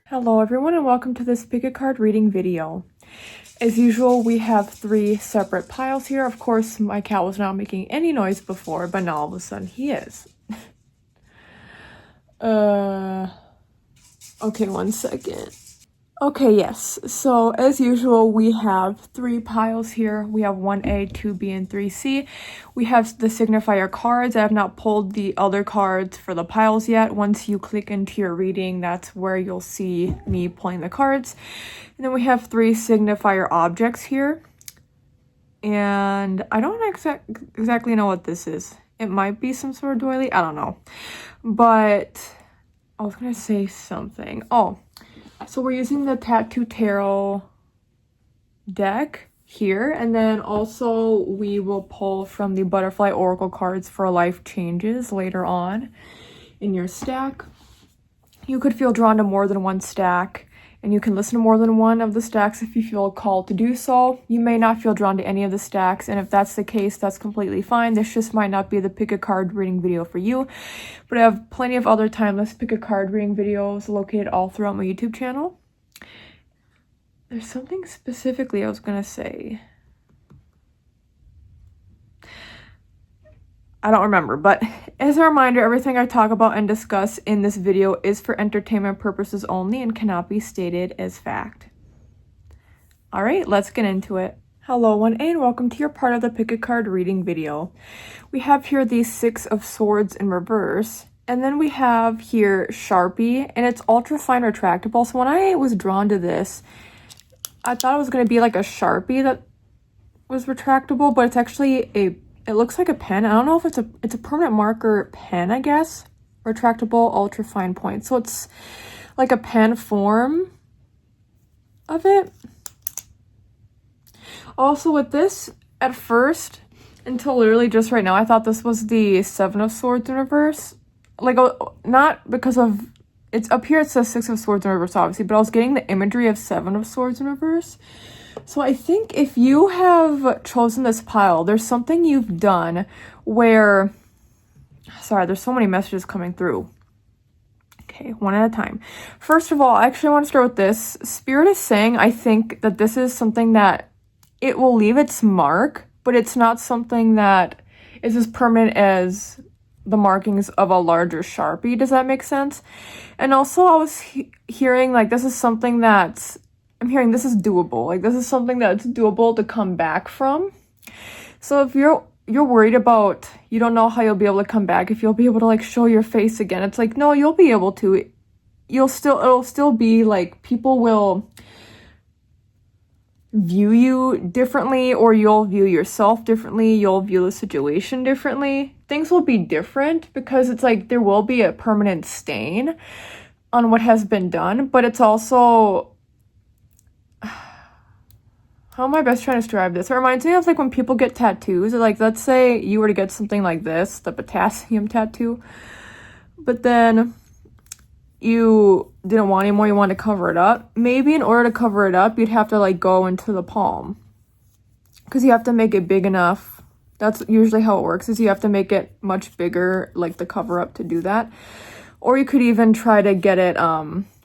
Hello everyone and welcome to this pick a card reading video. As usual, we have 3 separate piles here. Of course, my cat was not making any noise before, but now all of a sudden he is. Okay, one second. Okay, yes. So as usual, we have 3 piles here. We have 1A, 2B, and 3C. We have the signifier cards. I have not pulled the other cards for the piles yet. Once you click into your reading, that's where you'll see me pulling the cards. And then we have 3 signifier objects here. And I don't exactly know what this is. It might be some sort of doily. I don't know. But I was going to say something. Oh. So we're using the Tattoo Tarot deck here, and then also we will pull from the Butterfly Oracle cards for life changes later on in your stack. You could feel drawn to more than one stack, and you can listen to more than one of the stacks if you feel called to do so. You may not feel drawn to any of the stacks, and if that's the case, that's completely fine. This just might not be the pick a card reading video for you, but I have plenty of other timeless pick a card reading videos located all throughout my YouTube channel. There's something specifically I was gonna say. I don't remember, but as a reminder, everything I talk about and discuss in this video is for entertainment purposes only and cannot be stated as fact. All right, let's get into it. Hello, 1A, and welcome to your part of the pick a card reading video. We have here the 6 of Swords in reverse, and then we have here Sharpie, and it's ultra fine retractable. So when I was drawn to this, I thought it was going to be like a Sharpie that was retractable, but it's actually it looks like a pen. I don't know if it's a permanent marker pen, I guess. Retractable ultra fine point. So it's like a pen form of it. Also with this, at first, until literally just right now, I thought this was the 7 of Swords in reverse. Like, not because of, it's up here it says 6 of Swords in reverse, obviously, but I was getting the imagery of 7 of Swords in reverse. So I think if you have chosen this pile, there's something you've done where, sorry, there's so many messages coming through. Okay, one at a time. First of all, I actually want to start with this. Spirit is saying, I think that this is something that it will leave its mark, but it's not something that is as permanent as the markings of a larger Sharpie. Does that make sense? And also I was hearing like this is something that's, I'm hearing this is doable. Like this is something that's doable to come back from. So if you're worried about, you don't know how you'll be able to come back, if you'll be able to like show your face again, it's like, no, you'll be able to. It'll still be like people will view you differently, or you'll view yourself differently, you'll view the situation differently. Things will be different because it's like there will be a permanent stain on what has been done, but it's also, how am I best trying to describe this? It reminds me of like when people get tattoos, like let's say you were to get something like this, the potassium tattoo, but then you didn't want anymore, you wanted to cover it up. Maybe in order to cover it up, you'd have to like go into the palm because you have to make it big enough. That's usually how it works, is you have to make it much bigger, like the cover up, to do that. Or you could even try to get it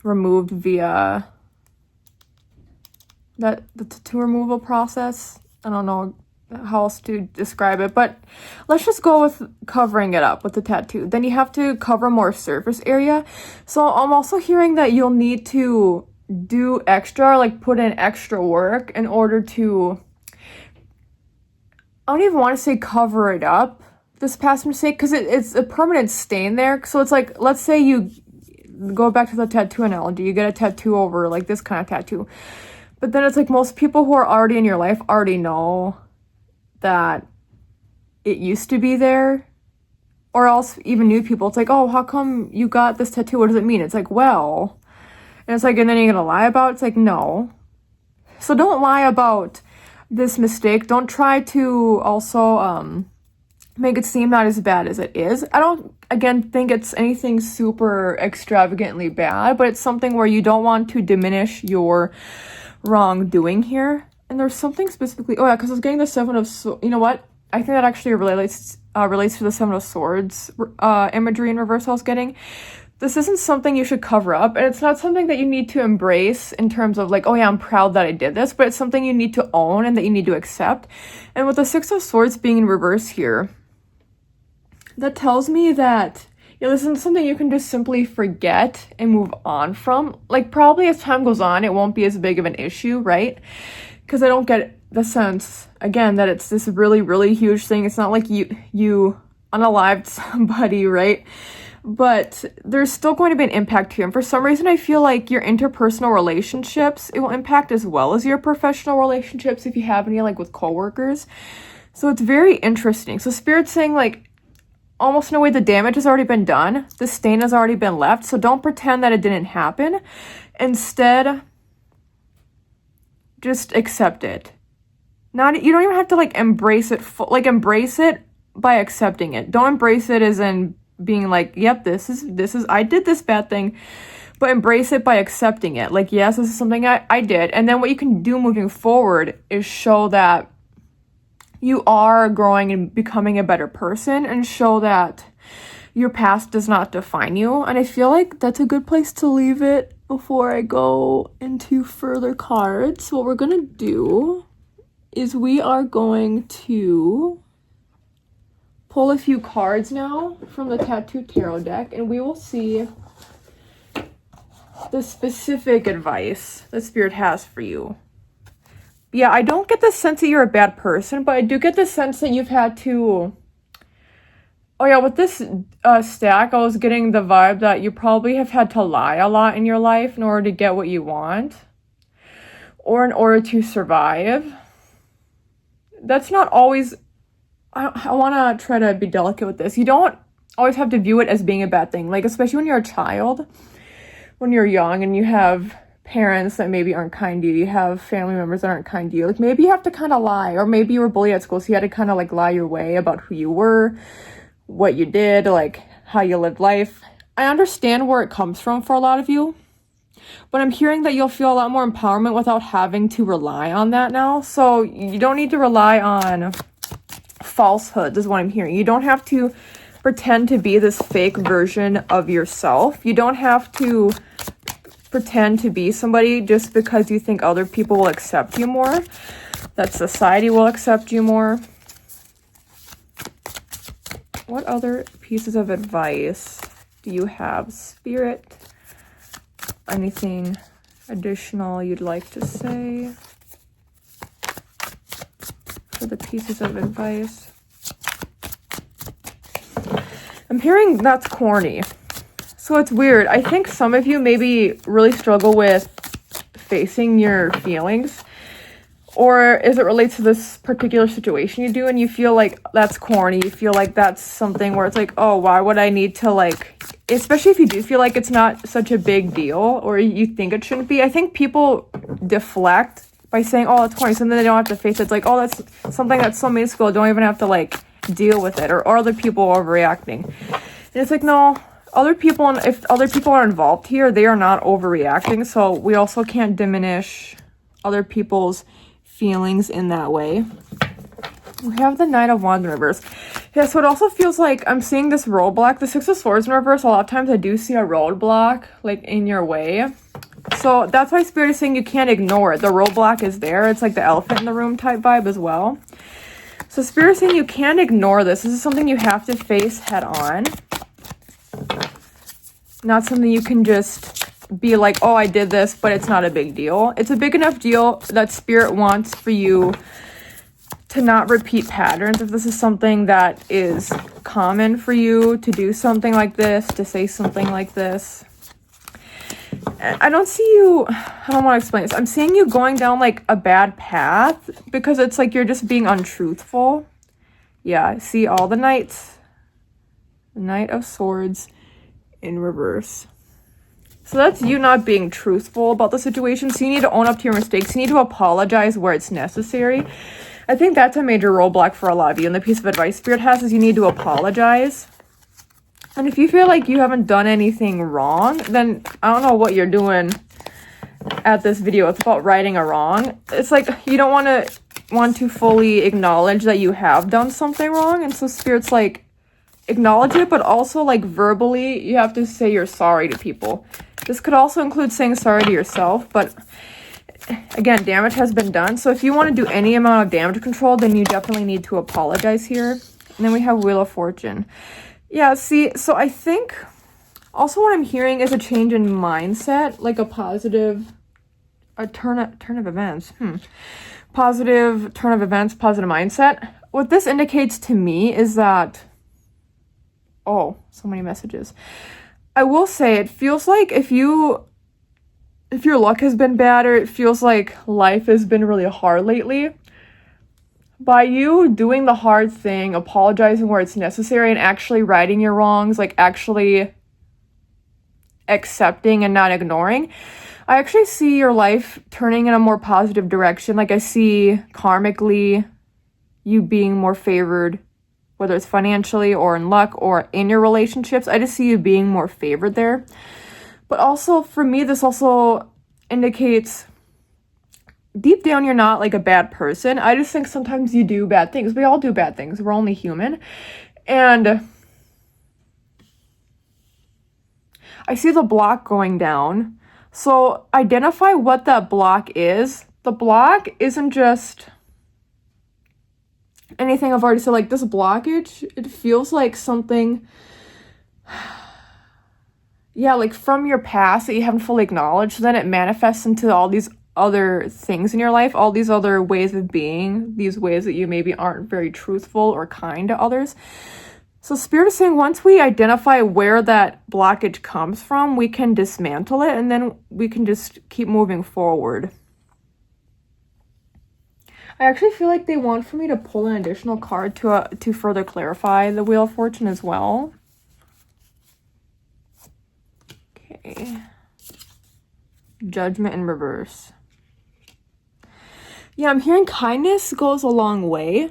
removed via the tattoo removal process. I don't know how else to describe it, but let's just go with covering it up with the tattoo. Then you have to cover more surface area. So I'm also hearing that you'll need to do extra, like put in extra work in order to, I don't even want to say cover it up, this past mistake, because it's a permanent stain there. So it's like, let's say you go back to the tattoo analogy, you get a tattoo over like this kind of tattoo, but then it's like most people who are already in your life already know that it used to be there, or else even new people, it's like, oh, how come you got this tattoo? What does it mean? It's like, well, and it's like, and then you're gonna lie about it? It's like, no. So don't lie about this mistake. Don't try to also make it seem not as bad as it is. I don't, again, think it's anything super extravagantly bad, but it's something where you don't want to diminish your wrongdoing here. And there's something specifically, oh yeah, because I was getting the 7 of, you know what? I think that actually relates to the Seven of Swords imagery in reverse I was getting. This isn't something you should cover up, and it's not something that you need to embrace in terms of like, oh yeah, I'm proud that I did this, but it's something you need to own and that you need to accept. And with the Six of Swords being in reverse here, that tells me that, you know, this isn't something you can just simply forget and move on from. Like, probably as time goes on, it won't be as big of an issue, right? Because I don't get the sense, again, that it's this really, really huge thing. It's not like you unalived somebody, right? But there's still going to be an impact here. And for some reason, I feel like your interpersonal relationships, it will impact as well as your professional relationships if you have any, like with coworkers. So it's very interesting. So Spirit's saying, like, almost in a way, the damage has already been done. The stain has already been left. So don't pretend that it didn't happen. Instead, just accept it. You don't even have to like embrace it. Embrace it by accepting it. Don't embrace it as in being like, yep, this is I did this bad thing, but embrace it by accepting it. Like, yes, this is something I did. And then what you can do moving forward is show that you are growing and becoming a better person, and show that your past does not define you. And I feel like that's a good place to leave it before I go into further cards. What we're gonna do is we are going to pull a few cards now from the Tattoo Tarot deck, and we will see the specific advice that Spirit has for you. Yeah, I don't get the sense that you're a bad person, but I do get the sense that you've had to... Oh yeah, with this stack, I was getting the vibe that you probably have had to lie a lot in your life in order to get what you want, or in order to survive. That's not always... I want to try to be delicate with this. You don't always have to view it as being a bad thing. Like, especially when you're a child, when you're young and you have parents that maybe aren't kind to you, you have family members that aren't kind to you. Like, maybe you have to kind of lie, or maybe you were bullied at school, so you had to kind of like lie your way about who you were, what you did, like how you lived life. I understand where it comes from for a lot of you, but I'm hearing that you'll feel a lot more empowerment without having to rely on that now. So you don't need to rely on falsehoods is what I'm hearing. You don't have to pretend to be this fake version of yourself. You don't have to pretend to be somebody just because you think other people will accept you more, that society will accept you more. What other pieces of advice do you have, Spirit? Anything additional you'd like to say for the pieces of advice? I'm hearing that's corny. So it's weird. I think some of you maybe really struggle with facing your feelings, or as it relates to this particular situation you do, and you feel like that's corny. You feel like that's something where it's like, oh, why would I need to, like, especially if you do feel like it's not such a big deal, or you think it shouldn't be. I think people deflect by saying, oh, it's corny, so then they don't have to face it. It's like, oh, that's something that's so minuscule, I don't even have to, like, deal with it, or other people are overreacting. And it's like, no, if other people are involved here, they are not overreacting, so we also can't diminish other people's feelings in that way. We have the Knight of Wands in reverse. Yeah, so it also feels like I'm seeing this roadblock. The Six of Swords in reverse, a lot of times I do see a roadblock, like, in your way. So that's why Spirit is saying you can't ignore it. The roadblock is there. It's like the elephant in the room type vibe as well. So Spirit is saying you can't ignore this. This is something you have to face head on. Not something you can just be like, oh, I did this, but it's not a big deal. It's a big enough deal that Spirit wants for you to not repeat patterns. If this is something that is common for you to do something like this, to say something like this. I don't see you, I don't want to explain this. I'm seeing you going down like a bad path because it's like you're just being untruthful. Yeah, I see all the knights. The Knight of Swords in reverse. So that's you not being truthful about the situation. So you need to own up to your mistakes. You need to apologize where it's necessary. I think that's a major roadblock for a lot of you. And the piece of advice Spirit has is you need to apologize. And if you feel like you haven't done anything wrong, then I don't know what you're doing at this video. It's about righting a wrong. It's like you don't want to want to fully acknowledge that you have done something wrong. And so Spirit's like, acknowledge it, but also like verbally, you have to say you're sorry to people. This could also include saying sorry to yourself, but again, damage has been done. So if you want to do any amount of damage control, then you definitely need to apologize here. And then we have Wheel of Fortune. Yeah, see, so I think also what I'm hearing is a change in mindset, like a positive, a turn of events. Positive turn of events, positive mindset. What this indicates to me is that, oh, so many messages. I will say it feels like if your luck has been bad, or it feels like life has been really hard lately, by you doing the hard thing, apologizing where it's necessary, and actually righting your wrongs, like actually accepting and not ignoring, I actually see your life turning in a more positive direction. Like I see karmically you being more favored, whether it's financially or in luck or in your relationships. I just see you being more favored there. But also for me, this also indicates deep down you're not like a bad person. I just think sometimes you do bad things. We all do bad things. We're only human. And I see the block going down. So identify what that block is. The block isn't just anything I've already said. Like this blockage, it feels like something, yeah, like from your past that you haven't fully acknowledged. So then it manifests into all these other things in your life, all these other ways of being, these ways that you maybe aren't very truthful or kind to others. So Spirit is saying once we identify where that blockage comes from, we can dismantle it, and then we can just keep moving forward. I actually feel like they want for me to pull an additional card to further clarify the Wheel of Fortune as well. Okay. Judgment in reverse. Yeah, I'm hearing kindness goes a long way.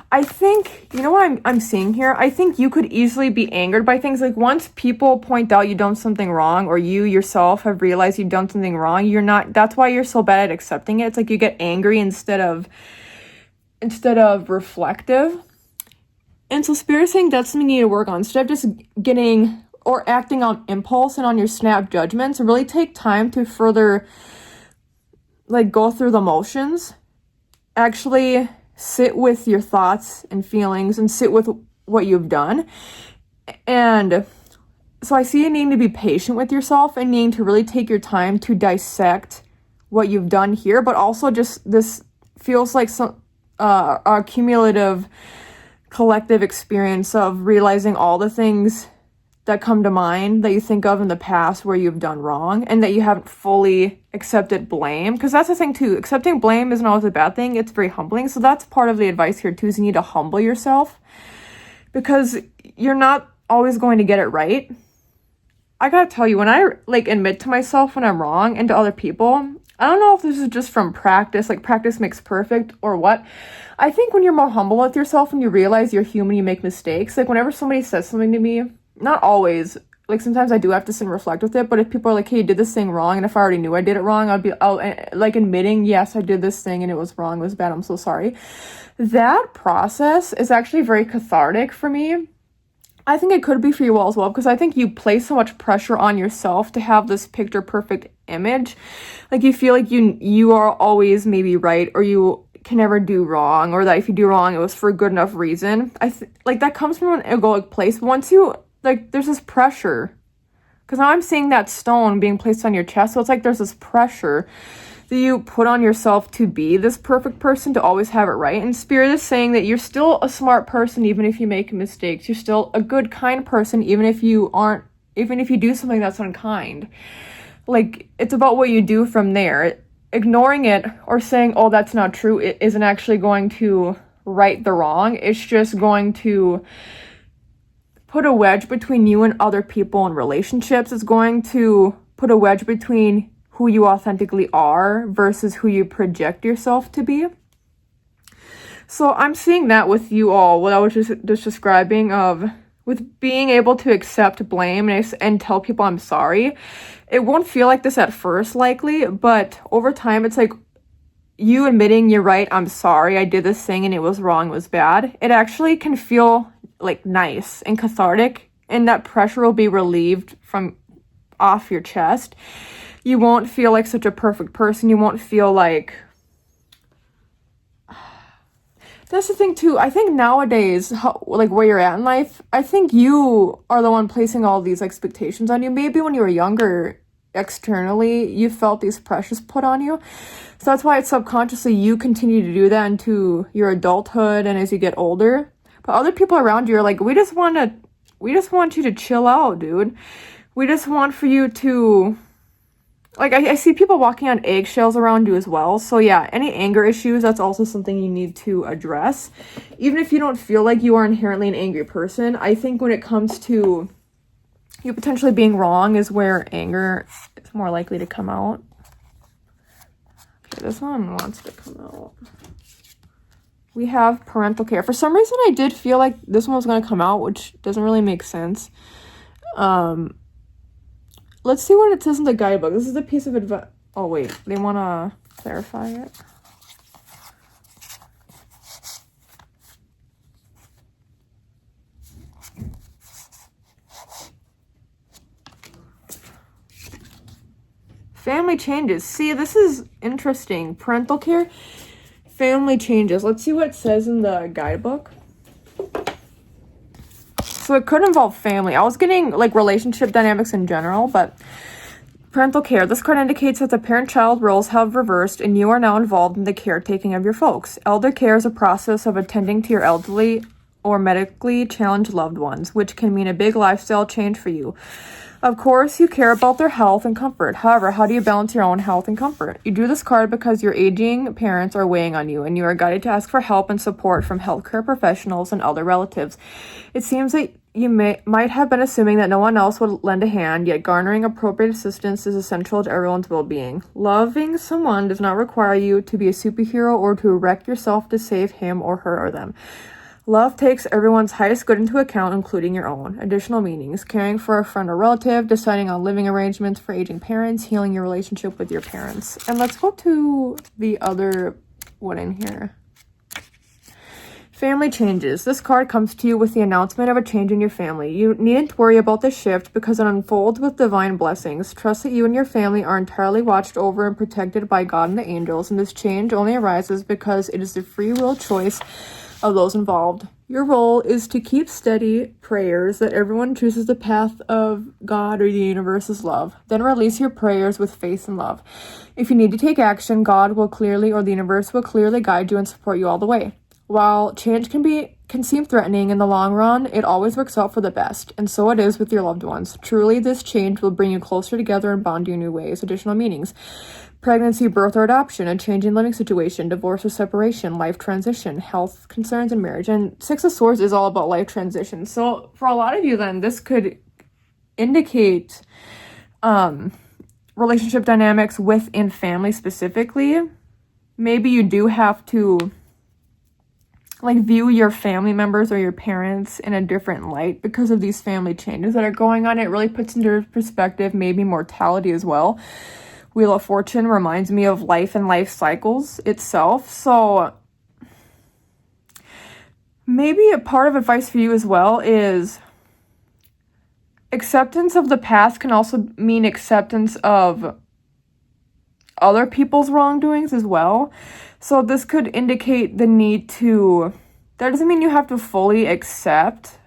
I think, you know what I'm seeing here? I think you could easily be angered by things. Like once people point out you've done something wrong, or you yourself have realized you've done something wrong, that's why you're so bad at accepting it. It's like you get angry instead of reflective. And so Spirit's saying that's something you need to work on. Instead of just getting or acting on impulse and on your snap judgments, really take time to further like go through the motions. Actually sit with your thoughts and feelings and sit with what you've done. And so I see you needing to be patient with yourself and needing to really take your time to dissect what you've done here, but also just this feels like some a cumulative collective experience of realizing all the things that come to mind that you think of in the past where you've done wrong and that you haven't fully accepted blame. Because that's the thing too, accepting blame isn't always a bad thing. It's very humbling. So that's part of the advice here too, is you need to humble yourself, because you're not always going to get it right. I gotta tell you, when I like admit to myself when I'm wrong and to other people, I don't know if this is just from practice, like practice makes perfect or what. I think when you're more humble with yourself and you realize you're human, you make mistakes. Like whenever somebody says something to me, not always, like sometimes I do have to sit and reflect with it, but if people are like, hey, you did this thing wrong, and if I already knew I did it wrong, I'd be like admitting, yes, I did this thing and it was wrong, it was bad, I'm so sorry. That process is actually very cathartic for me. I think it could be for you all as well, because I think you place so much pressure on yourself to have this picture perfect image. Like you feel like you are always maybe right, or you can never do wrong, or that if you do wrong, it was for a good enough reason. Like that comes from an egoic place. Once you, like, there's this pressure, because now I'm seeing that stone being placed on your chest, so it's like there's this pressure that you put on yourself to be this perfect person, to always have it right. And Spirit is saying that you're still a smart person even if you make mistakes. You're still a good, kind person even if you do something that's unkind. Like, it's about what you do from there. Ignoring it or saying, oh, that's not true, it isn't actually going to right the wrong. It's just going to put a wedge between you and other people in relationships. It's going to put a wedge between who you authentically are versus who you project yourself to be. So I'm seeing that with you all, what I was just describing of with being able to accept blame and tell people I'm sorry. It won't feel like this at first, likely, but over time, it's like you admitting you're right, I'm sorry, I did this thing and it was wrong, it was bad, it actually can feel like nice and cathartic, and that pressure will be relieved from off your chest. You won't feel like such a perfect person. You won't feel like... That's the thing too. I think nowadays, like where you're at in life, I think you are the one placing all these expectations on you. Maybe when you were younger, externally, you felt these pressures put on you. So that's why it's subconsciously you continue to do that into your adulthood and as you get older. But other people around you are like, we just want you to chill out, dude. We just want for you to... Like, I see people walking on eggshells around you as well. So, yeah, any anger issues, that's also something you need to address. Even if you don't feel like you are inherently an angry person, I think when it comes to you potentially being wrong is where anger is more likely to come out. Okay, this one wants to come out. We have parental care. For some reason, I did feel like this one was going to come out, which doesn't really make sense. Let's see what it says in the guidebook. This is a piece of advice. Oh, wait. They want to clarify it. Family changes. See, this is interesting. Parental care, family changes. Let's see what it says in the guidebook. So it could involve family. I was getting like relationship dynamics in general, but parental care. This card indicates that the parent-child roles have reversed and you are now involved in the caretaking of your folks. Elder care is a process of attending to your elderly or medically challenged loved ones, which can mean a big lifestyle change for you. Of course, you care about their health and comfort. However, how do you balance your own health and comfort? You drew this card because your aging parents are weighing on you, and you are guided to ask for help and support from healthcare professionals and other relatives. It seems that you might have been assuming that no one else would lend a hand, yet garnering appropriate assistance is essential to everyone's well-being. Loving someone does not require you to be a superhero or to wreck yourself to save him or her or them. Love takes everyone's highest good into account, including your own. Additional meanings: caring for a friend or relative, deciding on living arrangements for aging parents, healing your relationship with your parents. And let's go to the other one in here. Family changes. This card comes to you with the announcement of a change in your family. You needn't worry about the shift because it unfolds with divine blessings. Trust that you and your family are entirely watched over and protected by God and the angels, and this change only arises because it is the free will choice of those involved. Your role is to keep steady prayers that everyone chooses the path of God or the universe's love. Then release your prayers with faith and love. If you need to take action, God will clearly, or the universe will clearly guide you and support you all the way. While change can seem threatening, in the long run, it always works out for the best, and so it is with your loved ones. Truly, this change will bring you closer together and bond you in new ways. Additional meanings: pregnancy, birth, or adoption, a change in living situation, divorce or separation, life transition, health concerns, and marriage. And Six of Swords is all about life transition. So for a lot of you then, this could indicate relationship dynamics within family specifically. Maybe you do have to like view your family members or your parents in a different light because of these family changes that are going on. It really puts into perspective maybe mortality as well. Wheel of Fortune reminds me of life and life cycles itself. So maybe a part of advice for you as well is acceptance of the past can also mean acceptance of other people's wrongdoings as well. So this could indicate the need to, that doesn't mean you have to fully accept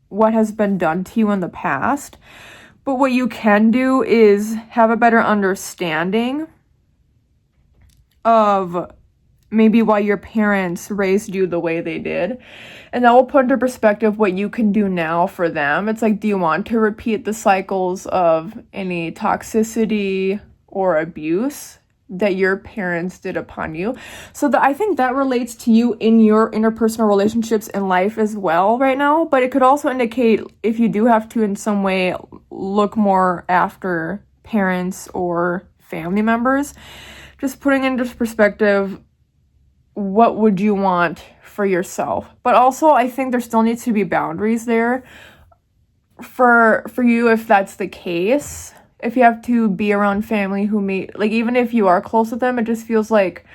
what has been done to you in the past, but what you can do is have a better understanding of maybe why your parents raised you the way they did. And that will put into perspective what you can do now for them. It's like, do you want to repeat the cycles of any toxicity or abuse that your parents did upon you? So I think that relates to you in your interpersonal relationships in life as well right now. But it could also indicate if you do have to in some way look more after parents or family members, just putting into perspective, what would you want for yourself? But also I think there still needs to be boundaries there for you if that's the case. If you have to be around family who may, like, even if you are close with them, it just feels like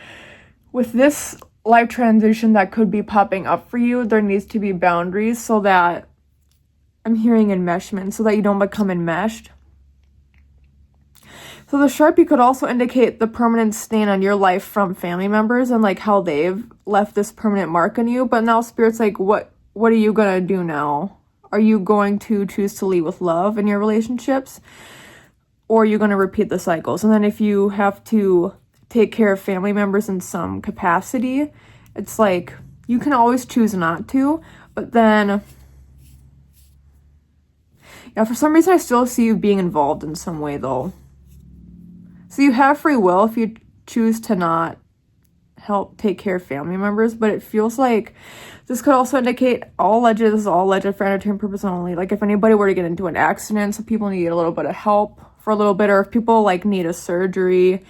with this life transition that could be popping up for you, there needs to be boundaries so that, I'm hearing enmeshment, so that you don't become enmeshed. So the Sharpie could also indicate the permanent stain on your life from family members and like how they've left this permanent mark on you. But now Spirit's like, what are you gonna do now? Are you going to choose to lead with love in your relationships? Or are you gonna repeat the cycles? And then if you have to take care of family members in some capacity, it's like, you can always choose not to, but then, yeah, for some reason I still see you being involved in some way though. So you have free will if you choose to not help take care of family members, but it feels like this could also indicate, all alleged, this is all alleged for entertainment purpose only, like if anybody were to get into an accident, so people need a little bit of help for a little bit, or if people like need a surgery,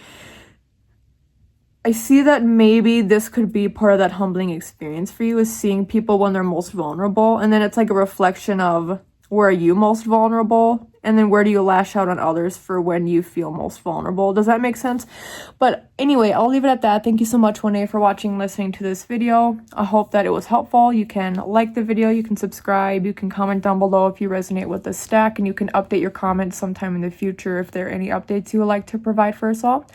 I see that maybe this could be part of that humbling experience for you, is seeing people when they're most vulnerable, and then it's like a reflection of, where are you most vulnerable? And then where do you lash out on others for when you feel most vulnerable? Does that make sense? But anyway, I'll leave it at that. Thank you so much, 1A, for watching and listening to this video. I hope that it was helpful. You can like the video, you can subscribe, you can comment down below if you resonate with this stack, and you can update your comments sometime in the future if there are any updates you would like to provide for us all.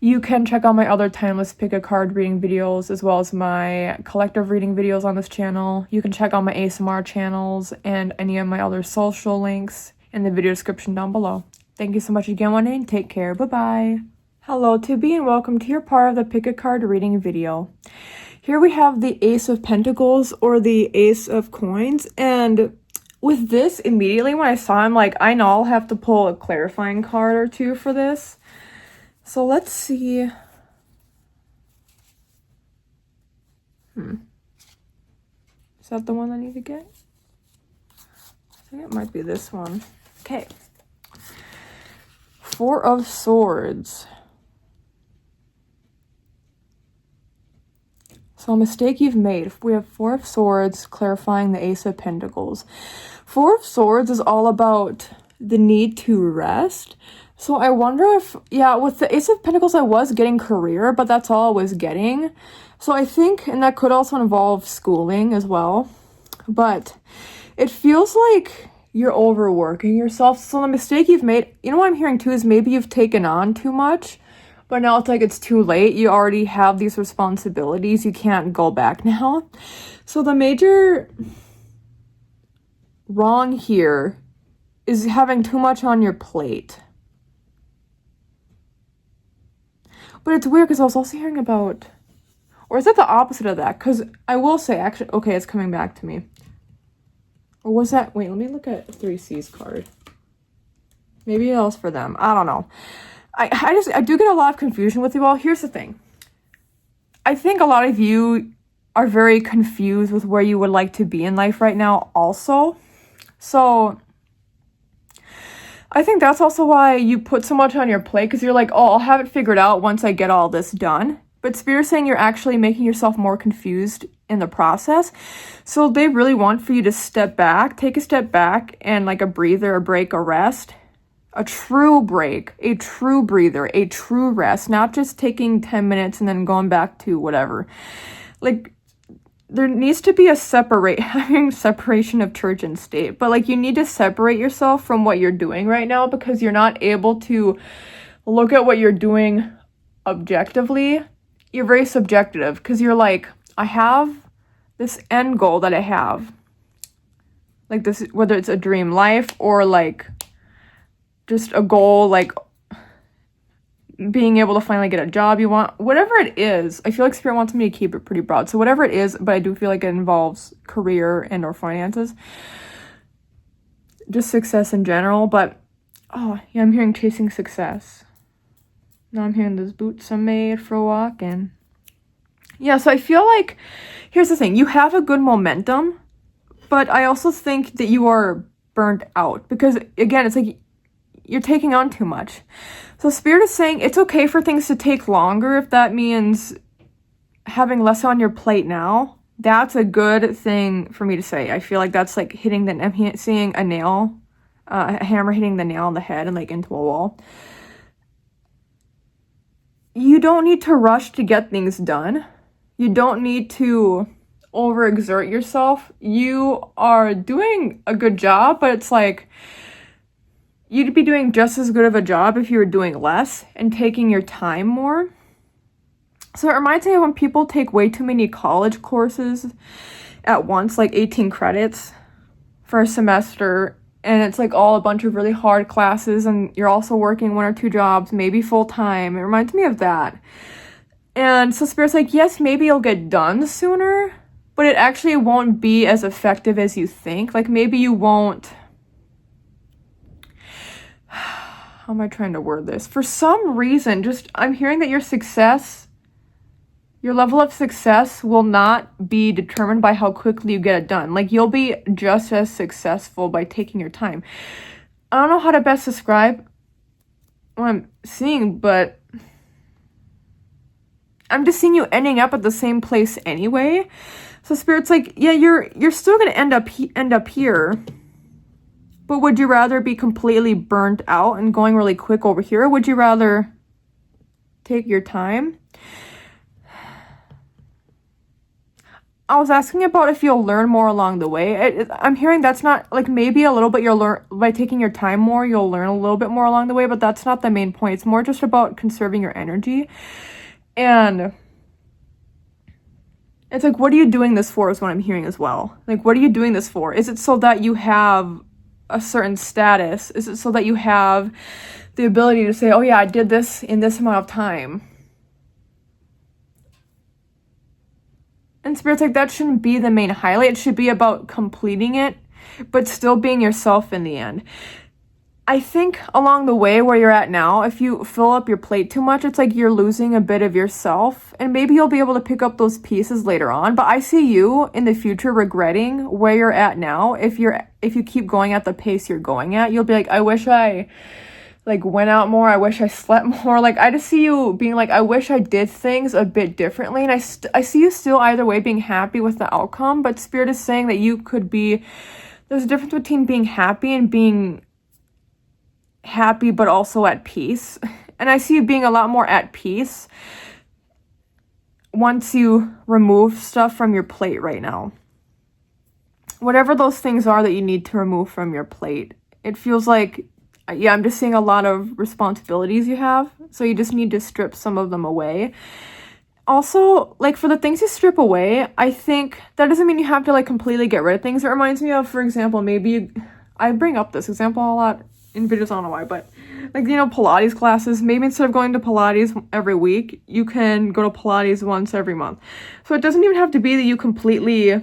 You can check out my other timeless pick a card reading videos, as well as my collective reading videos on this channel. You can check out my ASMR channels and any of my other social links in the video description down below. Thank you so much again, 1A, and take care. Bye-bye. Hello, 2B, and welcome to your part of the pick a card reading video. Here we have the Ace of Pentacles, or the Ace of Coins, and with this, immediately when I saw him, like, I know I'll have to pull a clarifying card or two for this. So let's see. Is that the one I need to get? I think it might be this one. Okay. 4 of Swords. So a mistake you've made. We have 4 of Swords clarifying the Ace of Pentacles. 4 of Swords is all about the need to rest. So I wonder if, yeah, with the Ace of Pentacles, I was getting career, but that's all I was getting. So I think, and that could also involve schooling as well. But it feels like you're overworking yourself. So the mistake you've made, you know what I'm hearing too, is maybe you've taken on too much. But now it's like it's too late. You already have these responsibilities. You can't go back now. So the major wrong here is having too much on your plate. But it's weird because I was also hearing about, or is that the opposite of that? Because I will say, actually, okay, it's coming back to me. Or was that, wait, let me look at 3C's card. Maybe it was for them. I don't know. I do get a lot of confusion with you all. Here's the thing. I think a lot of you are very confused with where you would like to be in life right now also. So I think that's also why you put so much on your plate, because you're like, oh, I'll have it figured out once I get all this done. But Spirit's saying you're actually making yourself more confused in the process. So they really want for you to step back, take a step back, and like a breather, a break, a rest. A true break, a true breather, a true rest. Not just taking 10 minutes and then going back to whatever. Like, there needs to be a separation of church and state, but like you need to separate yourself from what you're doing right now, because you're not able to look at what you're doing objectively. You're very subjective, because you're like, I have this end goal that I have, like this, whether it's a dream life or like just a goal, like being able to finally get a job you want, whatever it is. I feel like Spirit wants me to keep it pretty broad. So whatever it is, but I do feel like it involves career and or finances. Just success in general. But, oh, yeah, I'm hearing chasing success. Now I'm hearing those boots are made for walking. Yeah, so I feel like, here's the thing. You have a good momentum, but I also think that you are burnt out. Because, again, it's like you're taking on too much. So Spirit is saying it's okay for things to take longer if that means having less on your plate now. That's a good thing for me to say. I feel like that's like I'm seeing a nail, a hammer hitting the nail on the head and like into a wall. you don't need to rush to get things done. You don't need to overexert yourself. You are doing a good job, but it's like you'd be doing just as good of a job if you were doing less and taking your time more. So it reminds me of when people take way too many college courses at once, like 18 credits for a semester, and it's like all a bunch of really hard classes, and you're also working 1 or 2 jobs, maybe full time. It reminds me of that. And so Spirit's like, yes, maybe you'll get done sooner, but it actually won't be as effective as you think. Like maybe you won't... How am I trying to word this? For some reason, I'm hearing that your level of success will not be determined by how quickly you get it done. Like you'll be just as successful by taking your time. I don't know how to best describe what I'm seeing, but I'm just seeing you ending up at the same place anyway. So Spirit's like, yeah, you're still gonna end up here. But would you rather be completely burnt out and going really quick over here? Or would you rather take your time? I was asking about if you'll learn more along the way. I'm hearing that's not, like, maybe a little bit you'll learn, by taking your time more, you'll learn a little bit more along the way, but that's not the main point. It's more just about conserving your energy. And it's like, what are you doing this for is what I'm hearing as well. Like, what are you doing this for? Is it so that you have a certain status? Is it so that you have the ability to say, oh yeah, I did this in this amount of time? And Spirit's like, that shouldn't be the main highlight. It should be about completing it, but still being yourself in the end. I think along the way where you're at now, if you fill up your plate too much, it's like you're losing a bit of yourself, and maybe you'll be able to pick up those pieces later on. But I see you in the future regretting where you're at now. If you keep going at the pace you're going at, you'll be like, I wish I went out more. I wish I slept more. Like, I just see you being like, I wish I did things a bit differently. And I see you still either way being happy with the outcome, but Spirit is saying that you could be, there's a difference between being happy and being happy but also at peace. And I see you being a lot more at peace once you remove stuff from your plate right now. Whatever those things are that you need to remove from your plate. It feels like, yeah, I'm just seeing a lot of responsibilities you have, so you just need to strip some of them away. Also, like, for the things you strip away, I think that doesn't mean you have to, like, completely get rid of things. It reminds me of, for example, I bring up this example a lot in videos, I don't know why, but, like, you know, Pilates classes, maybe instead of going to Pilates every week, you can go to Pilates once every month. So it doesn't even have to be that you completely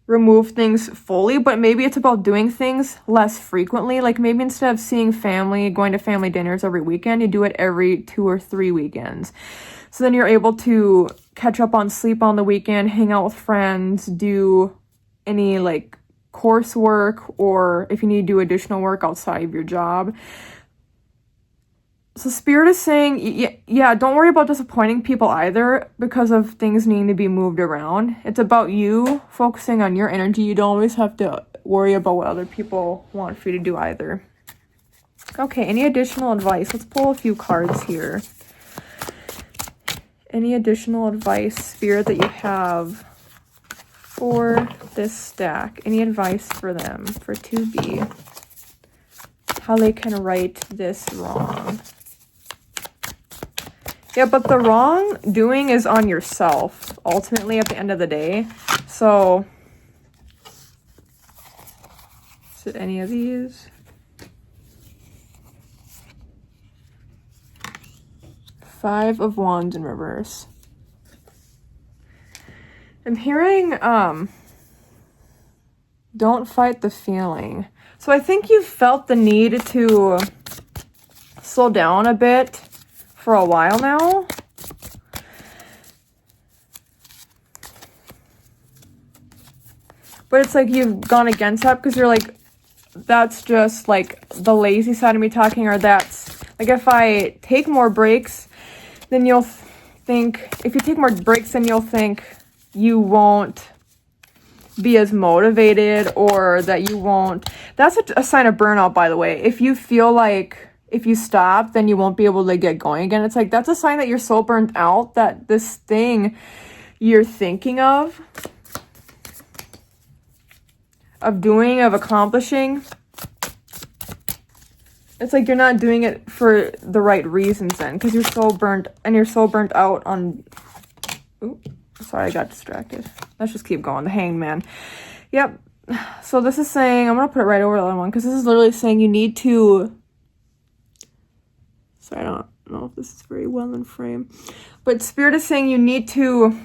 remove things fully, but maybe it's about doing things less frequently. Like, maybe instead of seeing family, going to family dinners every weekend, you do it every 2 or 3 weekends. So then you're able to catch up on sleep on the weekend, hang out with friends, do any, like, coursework, or if you need to do additional work outside of your job. So Spirit is saying, yeah, don't worry about disappointing people either because of things needing to be moved around. It's about you focusing on your energy. You don't always have to worry about what other people want for you to do either. Okay, any additional advice? Let's pull a few cards here. Any additional advice, Spirit, that you have for this stack? Any advice for them, for 2B? How they can right this wrong. Yeah, but the wrongdoing is on yourself, ultimately, at the end of the day. So, is it any of these? Five of Wands in reverse. I'm hearing, don't fight the feeling. So I think you've felt the need to slow down a bit for a while now. But it's like you've gone against that because you're like, that's just like the lazy side of me talking, or that's like, if I take more breaks, then you'll think, if you take more breaks, then you'll think you won't be as motivated, or that you won't. That's a sign of burnout, by the way. If you feel like, if you stop, then you won't be able to get going again. It's like, that's a sign that you're so burnt out that this thing you're thinking of doing, of accomplishing, it's like you're not doing it for the right reasons then, because you're so burnt out on, oops, sorry, I got distracted. Let's just keep going. The Hanged Man. Yep. So this is saying, I'm going to put it right over the other one, because this is literally saying you need to, sorry, I don't know if this is very well in frame, but Spirit is saying you need to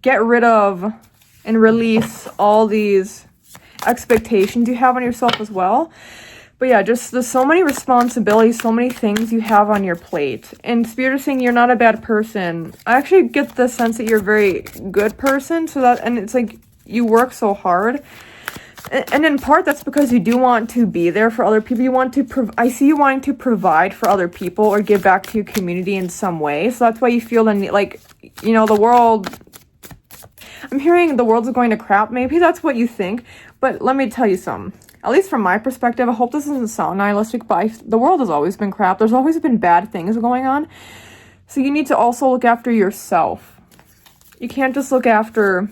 get rid of and release all these expectations you have on yourself as well. But yeah, just there's so many responsibilities, so many things you have on your plate. And Spirit is saying you're not a bad person. I actually get the sense that you're a very good person. And it's like you work so hard. And in part, that's because you do want to be there for other people. You want to, I see you wanting to provide for other people or give back to your community in some way. So that's why you feel the need, like, you know, the world, I'm hearing the world's going to crap. Maybe that's what you think. But let me tell you something. At least from my perspective, I hope this doesn't sound nihilistic, but the world has always been crap. There's always been bad things going on. So you need to also look after yourself. You can't just look after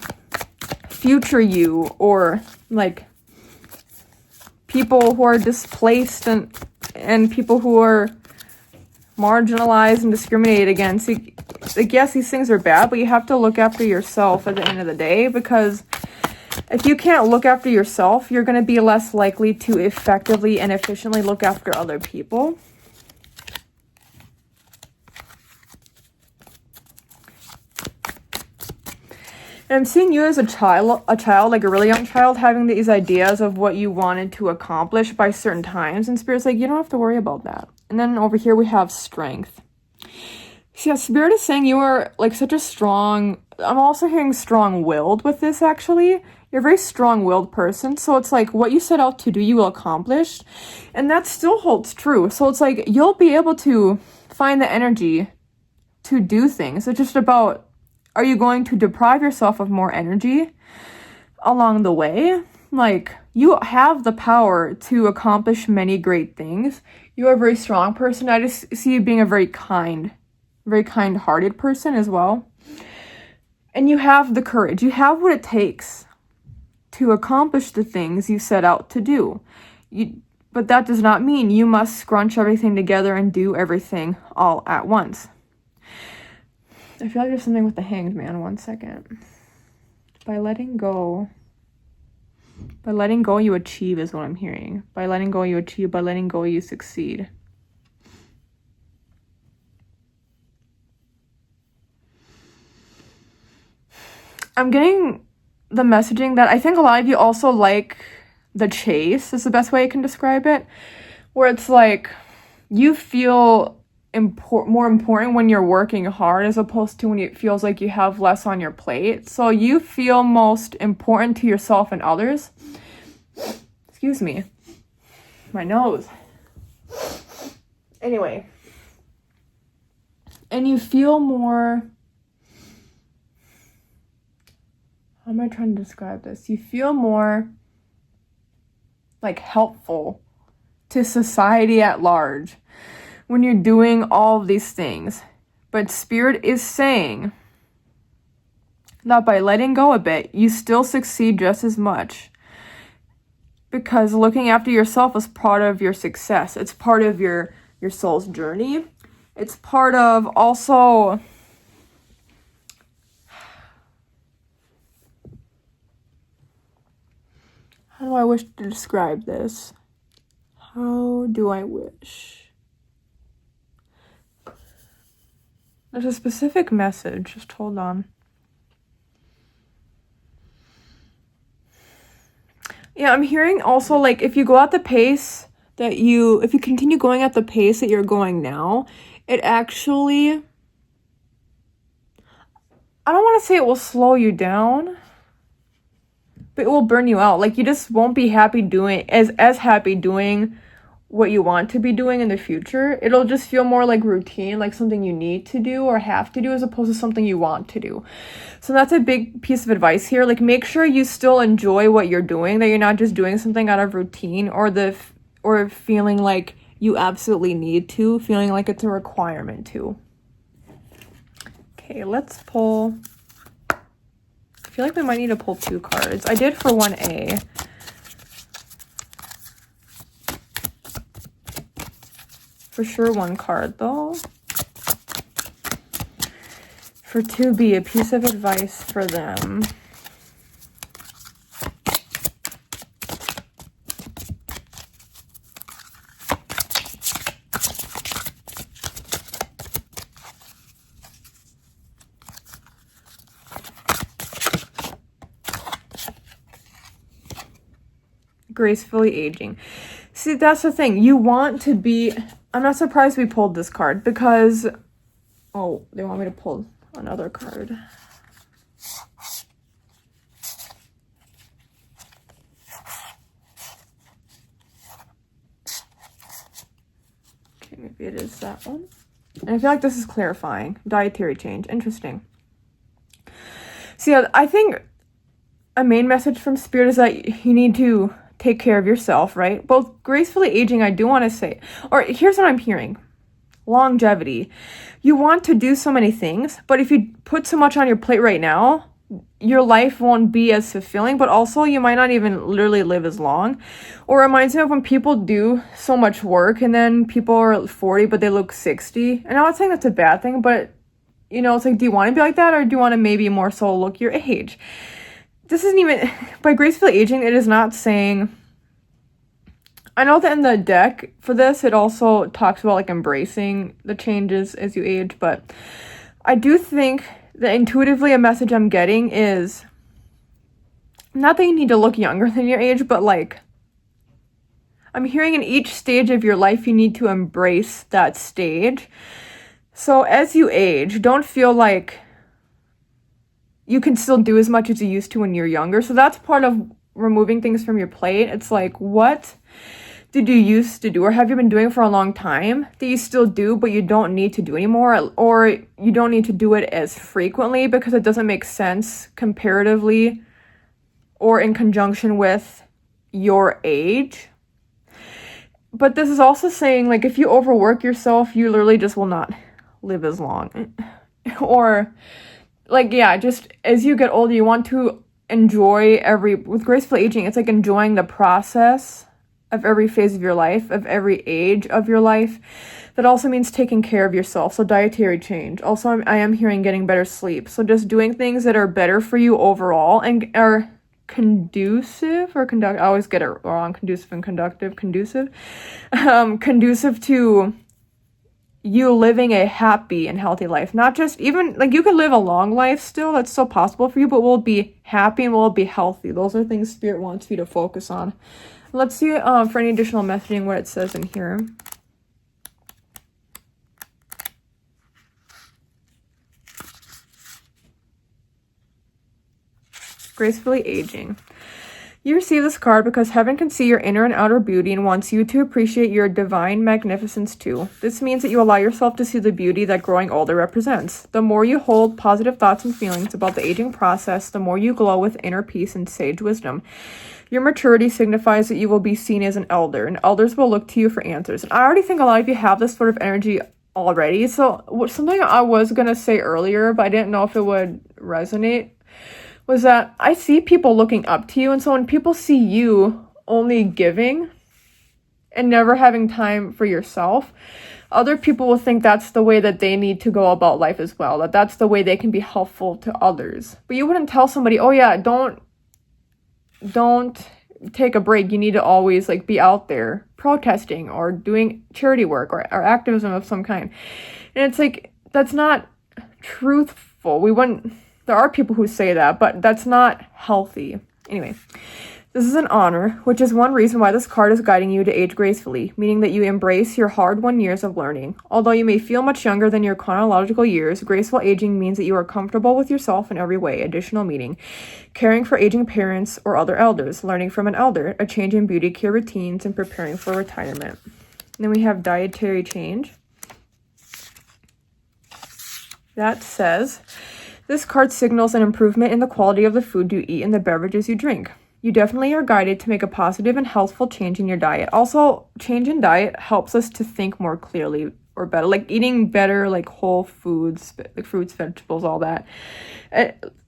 future you or like people who are displaced and people who are marginalized and discriminated against. Like, yes, these things are bad, but you have to look after yourself at the end of the day, because if you can't look after yourself, you're going to be less likely to effectively and efficiently look after other people. And I'm seeing you as a child, like a really young child, having these ideas of what you wanted to accomplish by certain times. And Spirit's like, you don't have to worry about that. And then over here we have strength. So yeah, Spirit is saying you are like such a strong, I'm also hearing strong-willed with this actually. You're a very strong-willed person. So it's like what you set out to do, you will accomplish. And that still holds true. So it's like you'll be able to find the energy to do things. It's just about, are you going to deprive yourself of more energy along the way? Like, you have the power to accomplish many great things. You are a very strong person. I just see you being a very kind-hearted person as well. And you have the courage. You have what it takes to accomplish the things you set out to do. But that does not mean you must scrunch everything together and do everything all at once. I feel like there's something with the Hanged Man. 1 second. By letting go, you achieve is what I'm hearing. By letting go, you achieve. By letting go, you succeed. I'm getting the messaging that I think a lot of you also like the chase is the best way I can describe it, where it's like you feel more important when you're working hard as opposed to when it feels like you have less on your plate. So you feel most important to yourself and others. Excuse me. My nose. Anyway. And you feel more, how am I trying to describe this? You feel more like helpful to society at large when you're doing all of these things. But Spirit is saying that by letting go a bit, you still succeed just as much. Because looking after yourself is part of your success. It's part of your soul's journey. It's part of also how do I wish to describe this? How do I wish? There's a specific message. Just hold on. Yeah, I'm hearing also, like, if you go at the pace if you continue going at the pace that you're going now, it actually, I don't want to say it will slow you down, but it will burn you out. Like, you just won't be happy doing, as happy doing what you want to be doing in the future. It'll just feel more like routine, like something you need to do or have to do, as opposed to something you want to do. So that's a big piece of advice here. Like, make sure you still enjoy what you're doing, that you're not just doing something out of routine or feeling like you absolutely need to, feeling like it's a requirement to. Okay, let's pull. I feel like we might need to pull 2 cards. I did for 1A. For sure 1 card though. For 2B, a piece of advice for them. Gracefully aging. See, that's the thing. You want to be... I'm not surprised we pulled this card because... Oh, they want me to pull another card. Okay, maybe it is that one. And I feel like this is clarifying. Dietary change. Interesting. So yeah, I think a main message from Spirit is that you need to take care of yourself, right? Both gracefully aging, I do want to say, or here's what I'm hearing. Longevity. You want to do so many things, but if you put so much on your plate right now, your life won't be as fulfilling, but also you might not even literally live as long. Or it reminds me of when people do so much work and then people are 40 but they look 60. And I'm not saying that's a bad thing, but you know, it's like, do you want to be like that, or do you want to maybe more so look your age? This isn't even, by gracefully aging, it is not saying, I know that in the deck for this, it also talks about like embracing the changes as you age, but I do think that intuitively a message I'm getting is not that you need to look younger than your age, but like, I'm hearing in each stage of your life, you need to embrace that stage. So as you age, don't feel like you can still do as much as you used to when you're younger. So that's part of removing things from your plate. It's like, what did you used to do, or have you been doing for a long time that you still do, but you don't need to do anymore, or you don't need to do it as frequently because it doesn't make sense comparatively or in conjunction with your age. But this is also saying, like, if you overwork yourself, you literally just will not live as long. Or like, yeah, just as you get older, you want to enjoy with graceful aging, it's like enjoying the process of every phase of your life, of every age of your life. That also means taking care of yourself. So dietary change. Also, I am hearing getting better sleep. So just doing things that are better for you overall and are conducive or conduct. I always get it wrong. Conducive and conductive. Conducive. Conducive to you living a happy and healthy life. Not just even, like, you could live a long life still. That's still possible for you, but we'll be happy and we'll be healthy. Those are things Spirit wants you to focus on. Let's see for any additional messaging what it says in here. Gracefully aging. You receive this card because heaven can see your inner and outer beauty and wants you to appreciate your divine magnificence too. This means that you allow yourself to see the beauty that growing older represents. The more you hold positive thoughts and feelings about the aging process, the more you glow with inner peace and sage wisdom. Your maturity signifies that you will be seen as an elder, and elders will look to you for answers. And I already think a lot of you have this sort of energy already. So something I was going to say earlier, but I didn't know if it would resonate, was that I see people looking up to you. And so when people see you only giving and never having time for yourself, other people will think that's the way that they need to go about life as well. That that's the way they can be helpful to others. But you wouldn't tell somebody, oh yeah, don't take a break. You need to always like be out there protesting or doing charity work or activism of some kind. And it's like, that's not truthful. There are people who say that, but that's not healthy. Anyway, this is an honor, which is one reason why this card is guiding you to age gracefully, meaning that you embrace your hard-won years of learning. Although you may feel much younger than your chronological years, graceful aging means that you are comfortable with yourself in every way. Additional meaning: caring for aging parents or other elders, learning from an elder, a change in beauty care routines, and preparing for retirement. And then we have dietary change. That says, this card signals an improvement in the quality of the food you eat and the beverages you drink. You definitely are guided to make a positive and healthful change in your diet. Also, change in diet helps us to think more clearly or better, like eating better, like whole foods, like fruits, vegetables, all that.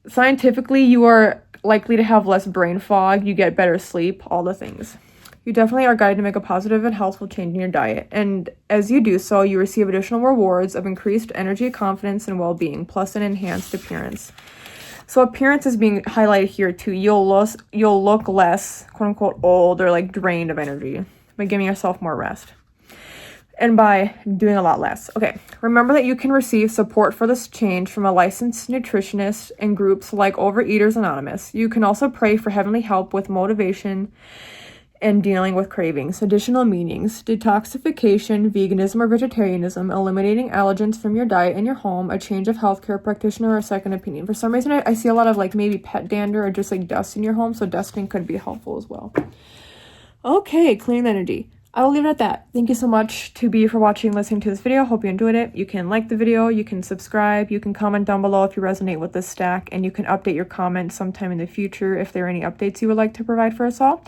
Scientifically, you are likely to have less brain fog, you get better sleep, all the things. You definitely are guided to make a positive and healthful change in your diet. And as you do so, you receive additional rewards of increased energy, confidence, and well-being, plus an enhanced appearance. So appearance is being highlighted here too. You'll look less, quote unquote, old or like drained of energy by giving yourself more rest. And by doing a lot less. Okay, remember that you can receive support for this change from a licensed nutritionist and groups like Overeaters Anonymous. You can also pray for heavenly help with motivation and dealing with cravings. Additional meanings: detoxification, veganism or vegetarianism, eliminating allergens from your diet and your home, a change of healthcare practitioner, or a second opinion. For some reason, I see a lot of like maybe pet dander or just like dust in your home, so dusting could be helpful as well. Okay, clearing the energy. I will leave it at that. Thank you so much to be for watching, listening to this video. Hope you enjoyed it. You can like the video, you can subscribe, you can comment down below if you resonate with this stack, and you can update your comments sometime in the future if there are any updates you would like to provide for us all.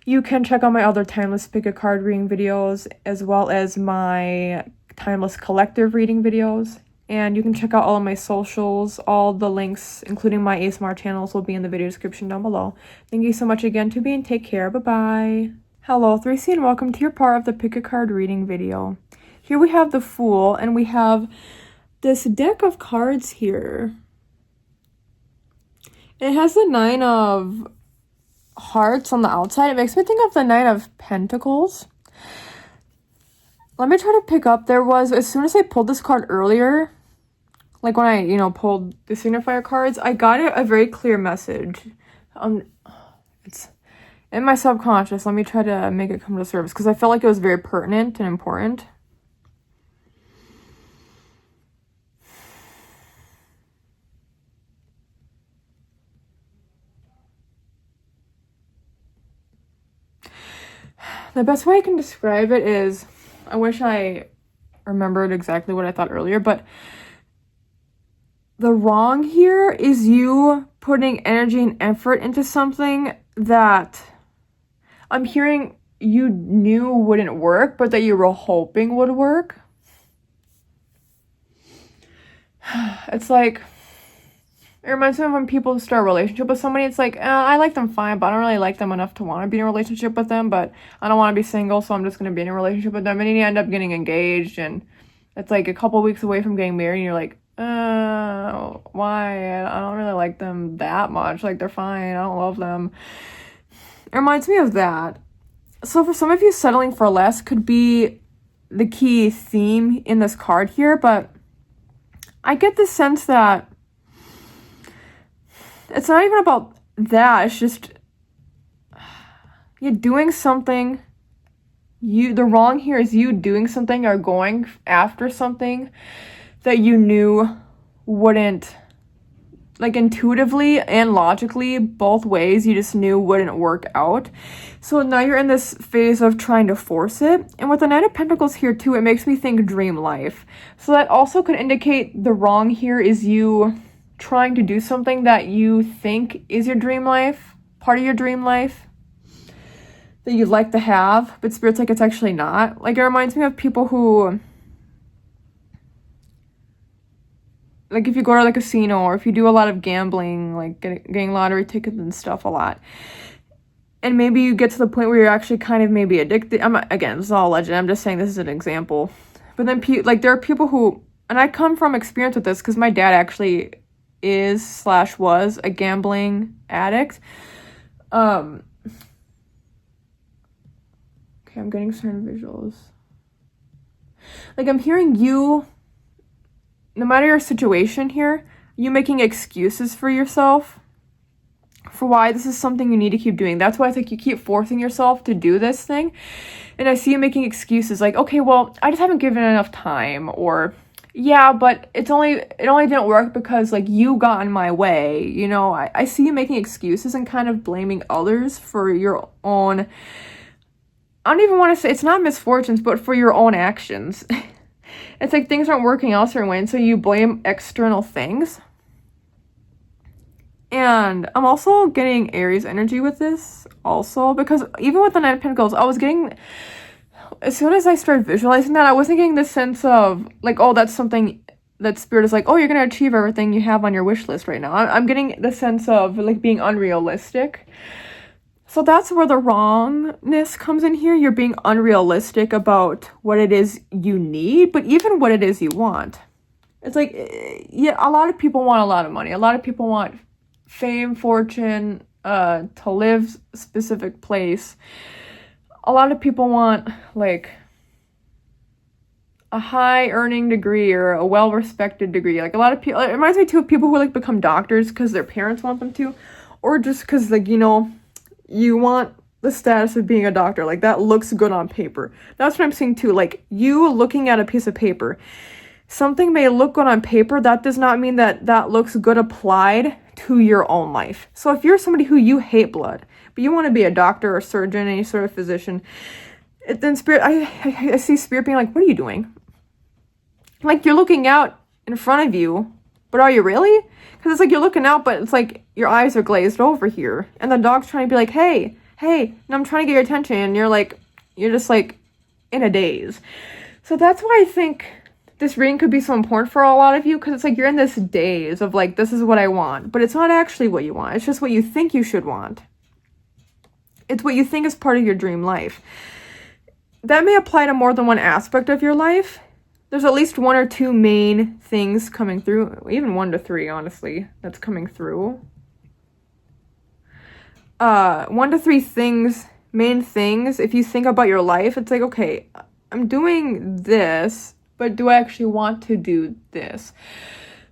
You can check out my other timeless pick a card reading videos, as well as my timeless collective reading videos. And you can check out all of my socials. All the links, including my ASMR channels, will be in the video description down below. Thank you so much again, Tubi, and take care. Bye-bye. Hello, 3C, and welcome to your part of the pick a card reading video. Here we have the Fool, and we have this deck of cards here. It has the 9 of Hearts on the outside. It makes me think of the 9 of Pentacles. Let me try to pick up. There was, as soon as I pulled this card earlier, like when I, pulled the signifier cards, I got a very clear message. It's in my subconscious. Let me try to make it come to service because I felt like it was very pertinent and important. The best way I can describe it is, I wish I remembered exactly what I thought earlier, but the wrong here is you putting energy and effort into something that I'm hearing you knew wouldn't work, but that you were hoping would work. It's like, it reminds me of when people start a relationship with somebody. It's like, I like them fine, but I don't really like them enough to want to be in a relationship with them, but I don't want to be single, so I'm just going to be in a relationship with them. And then you end up getting engaged, and it's like a couple weeks away from getting married, and you're like, why? I don't really like them that much. Like, they're fine. I don't love them. It reminds me of that. So for some of you, settling for less could be the key theme in this card here, but I get the sense that it's not even about that. It's just you're doing something. The wrong here is you doing something or going after something that you knew wouldn't, like intuitively and logically, both ways, you just knew wouldn't work out. So now you're in this phase of trying to force it. And with the Knight of Pentacles here too, it makes me think dream life. So that also could indicate the wrong here is you trying to do something that you think is your dream life, part of your dream life, that you'd like to have, but Spirit's like, it's actually not. Like, it reminds me of people who, like, if you go to the casino or if you do a lot of gambling, like getting lottery tickets and stuff a lot, and maybe you get to the point where you're actually kind of maybe addicted. Again, this is all alleged. I'm just saying this is an example. But then, like, there are people who, and I come from experience with this because my dad actually was a gambling addict. Okay, I'm getting certain visuals. Like, I'm hearing you, no matter your situation here, you making excuses for yourself for why this is something you need to keep doing. That's why I think you keep forcing yourself to do this thing. And I see you making excuses like, okay, well, I just haven't given it enough time, or yeah, but it only didn't work because like you got in my way. I see you making excuses and kind of blaming others for your own, I don't even want to say, it's not misfortunes, but for your own actions. It's like things aren't working out a certain way, and so you blame external things. And I'm also getting Aries energy with this also, because even with the Nine of Pentacles, I was getting, as soon as I started visualizing that, I wasn't getting the sense of like, oh, that's something that Spirit is like, oh, you're gonna achieve everything you have on your wish list right now. I'm getting the sense of like being unrealistic. So that's where the wrongness comes in here. You're being unrealistic about what it is you need, but even what it is you want. It's like, yeah, a lot of people want a lot of money. A lot of people want fame, fortune, to live a specific place. A lot of people want, like, a high earning degree or a well-respected degree. Like, a lot of people, it reminds me too of people who, like, become doctors because their parents want them to, or just because, like, you know, you want the status of being a doctor. Like, that looks good on paper. That's what I'm saying too. Like, you looking at a piece of paper, something may look good on paper. That does not mean that that looks good applied to your own life. So if you're somebody who you hate blood, but you want to be a doctor or surgeon, any sort of physician, then Spirit, I see Spirit being like, what are you doing? Like, you're looking out in front of you, but are you really? Because it's like you're looking out, but it's like your eyes are glazed over here. And the dog's trying to be like, hey, and I'm trying to get your attention. And you're just like in a daze. So that's why I think this reading could be so important for a lot of you. Because it's like you're in this daze of like, this is what I want. But it's not actually what you want. It's just what you think you should want. It's what you think is part of your dream life. That may apply to more than one aspect of your life. There's at least one or two main things coming through, even 1 to 3, honestly, that's coming through. 1 to 3 things, main things, if you think about your life, it's like, okay, I'm doing this, but do I actually want to do this?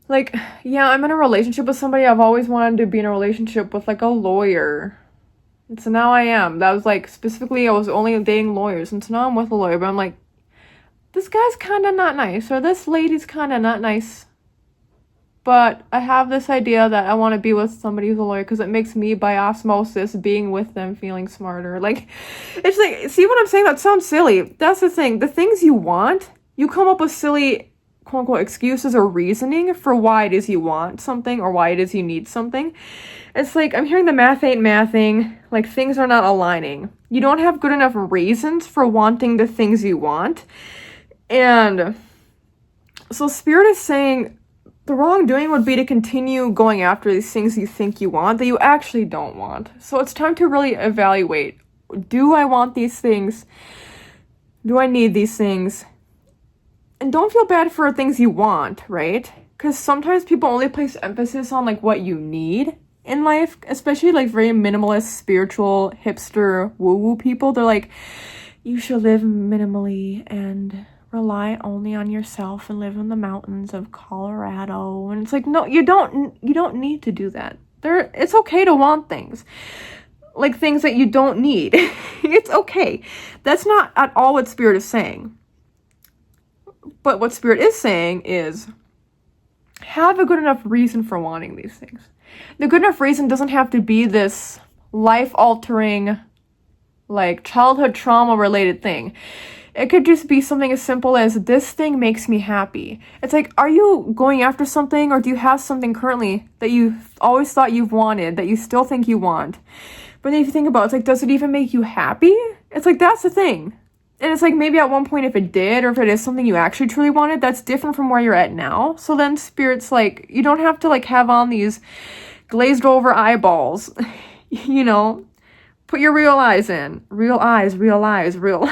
Like, yeah, I'm in a relationship with somebody. I've always wanted to be in a relationship with, like, a lawyer. And so now I am. That was, like, specifically, I was only dating lawyers, and so now I'm with a lawyer, but I'm like, this guy's kind of not nice, or this lady's kind of not nice, but I have this idea that I want to be with somebody who's a lawyer because it makes me, by osmosis, being with them feeling smarter. Like, it's like, see what I'm saying? That sounds silly. That's the thing. The things you want, you come up with silly, quote-unquote, excuses or reasoning for why it is you want something or why it is you need something. It's like, I'm hearing the math ain't mathing, like, things are not aligning. You don't have good enough reasons for wanting the things you want. And so Spirit is saying the wrongdoing would be to continue going after these things you think you want that you actually don't want. So it's time to really evaluate. Do I want these things? Do I need these things? And don't feel bad for things you want, right? Because sometimes people only place emphasis on like what you need in life, especially like very minimalist, spiritual, hipster, woo-woo people. They're like, you should live minimally and rely only on yourself and live in the mountains of Colorado. And it's like, no, you don't need to do that. It's okay to want things, like things that you don't need. It's okay. That's not at all what Spirit is saying. But what Spirit is saying is have a good enough reason for wanting these things. The good enough reason doesn't have to be this life-altering, like childhood trauma related thing. It could just be something as simple as, this thing makes me happy. It's like, are you going after something, or do you have something currently that you've always thought you've wanted, that you still think you want? But then if you think about it, it's like, does it even make you happy? It's like, that's the thing. And it's like, maybe at one point if it did, or if it is something you actually truly wanted, that's different from where you're at now. So then Spirit's like, you don't have to like have on these glazed over eyeballs, you know? Put your real eyes in. Real eyes, real eyes, real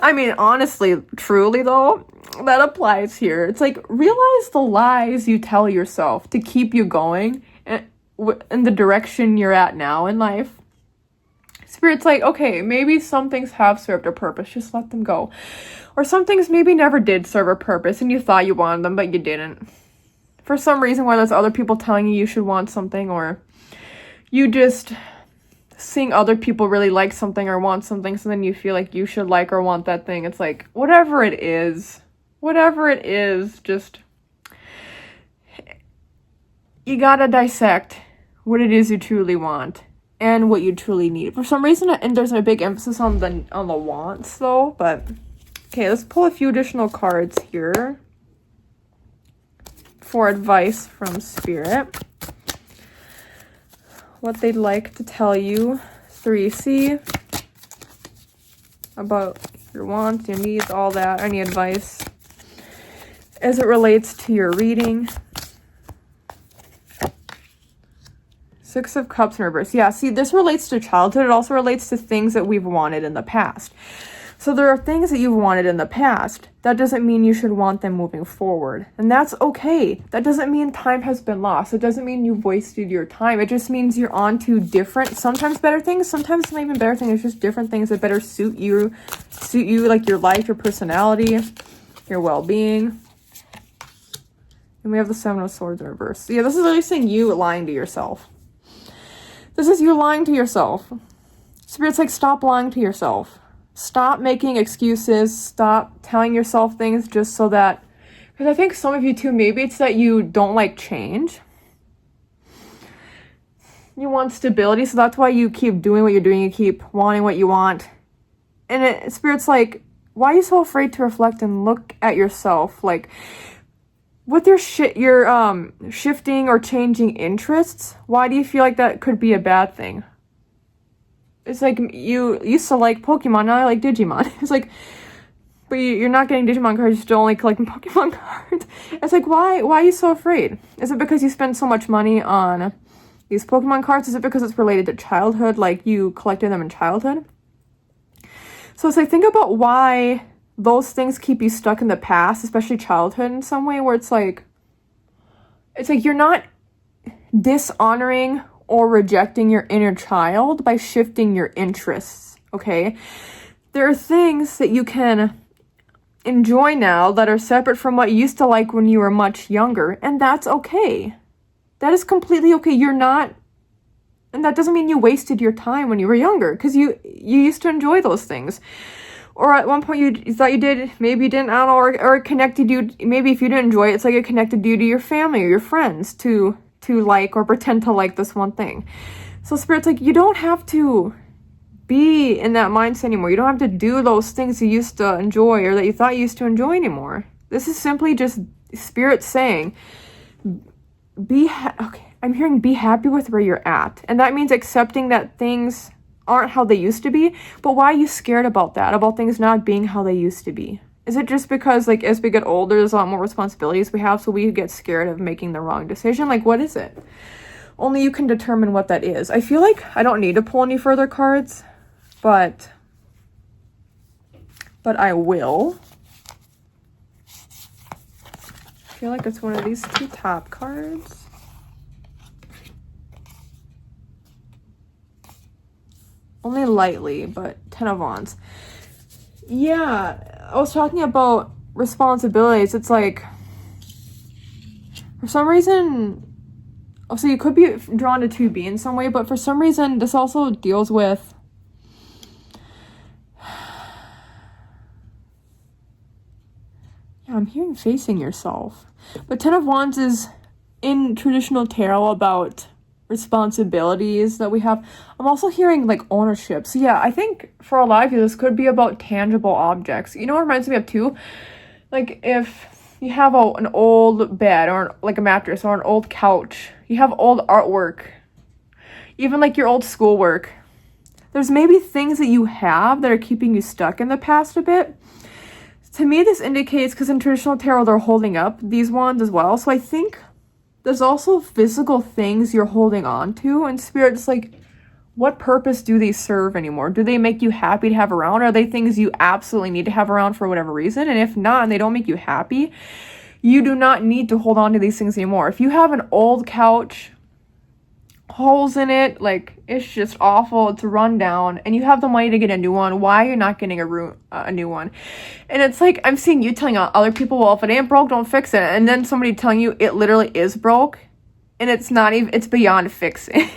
I mean, honestly, truly though, that applies here. It's like, realize the lies you tell yourself to keep you going in the direction you're at now in life. Spirit's like, okay, maybe some things have served a purpose, just let them go. Or some things maybe never did serve a purpose and you thought you wanted them, but you didn't. For some reason, whether it's other people telling you should want something, or you just seeing other people really like something or want something, so then you feel like you should like or want that thing. It's like, whatever it is, just, you gotta dissect what it is you truly want and what you truly need. For some reason, and there's a big emphasis on the wants though, but okay, let's pull a few additional cards here for advice from Spirit. What they'd like to tell you, 3C, about your wants, your needs, all that, any advice as it relates to your reading. 6 of Cups in reverse. Yeah, see, this relates to childhood. It also relates to things that we've wanted in the past. So there are things that you've wanted in the past. That doesn't mean you should want them moving forward. And that's okay. That doesn't mean time has been lost. It doesn't mean you've wasted your time. It just means you're on to different, sometimes better things, sometimes not even better things. It's just different things that better suit you, like your life, your personality, your well-being. And we have the 7 of Swords in reverse. Yeah, this is really saying you lying to yourself. This is you lying to yourself. Spirit's like, stop lying to yourself. Stop making excuses. Stop telling yourself things just so that... Because I think some of you too, maybe it's that you don't like change. You want stability, so that's why you keep doing what you're doing. You keep wanting what you want. And Spirit's like, why are you so afraid to reflect and look at yourself? Like, with your shifting or changing interests, why do you feel like that could be a bad thing? It's like, you used to like Pokemon, now I like Digimon. It's like, but you're not getting Digimon cards, you're still only collecting Pokemon cards. It's like, why are you so afraid? Is it because you spend so much money on these Pokemon cards? Is it because it's related to childhood, like you collected them in childhood? So it's like, think about why those things keep you stuck in the past, especially childhood in some way, where it's like you're not dishonoring or rejecting your inner child by shifting your interests, okay? There are things that you can enjoy now that are separate from what you used to like when you were much younger, and that's okay. That is completely okay. You're not, and that doesn't mean you wasted your time when you were younger, because you used to enjoy those things. Or at one point you thought you did, maybe you didn't, I don't know, or it connected you, maybe if you didn't enjoy it, it's like it connected you to your family or your friends to like or pretend to like this one thing. So Spirit's like, you don't have to be in that mindset anymore. You don't have to do those things you used to enjoy or that you thought you used to enjoy anymore. This is simply just Spirit saying, okay, I'm hearing be happy with where you're at. And that means accepting that things aren't how they used to be. But why are you scared about that? About things not being how they used to be? Is it just because, like, as we get older, there's a lot more responsibilities we have, so we get scared of making the wrong decision? Like, what is it? Only you can determine what that is. I feel like I don't need to pull any further cards, but I will. I feel like it's one of these 2 top cards. Only lightly, but 10 of Wands. Yeah, I was talking about responsibilities. It's like, for some reason, so you could be drawn to 2B in some way, but for some reason, this also deals with I'm hearing facing yourself. But 10 of Wands is in traditional tarot about responsibilities that we have. I'm also hearing like ownership. So yeah, I think for a lot of you, this could be about tangible objects. You know what reminds me of too? Like if you have an old bed or like a mattress or an old couch, you have old artwork, even like your old schoolwork. There's maybe things that you have that are keeping you stuck in the past a bit. To me, this indicates, because in traditional tarot, they're holding up these wands as well. So I think there's also physical things you're holding on to. And Spirit's like, what purpose do they serve anymore? Do they make you happy to have around? Are they things you absolutely need to have around for whatever reason? And if not, and they don't make you happy, you do not need to hold on to these things anymore. If you have an old couch, holes in it, like it's just awful, it's run down, and you have the money to get a new one, why are you not getting a new one? And it's like, I'm seeing you telling other people, well, if it ain't broke, don't fix it. And then somebody telling you it literally is broke, and it's not even, it's beyond fixing.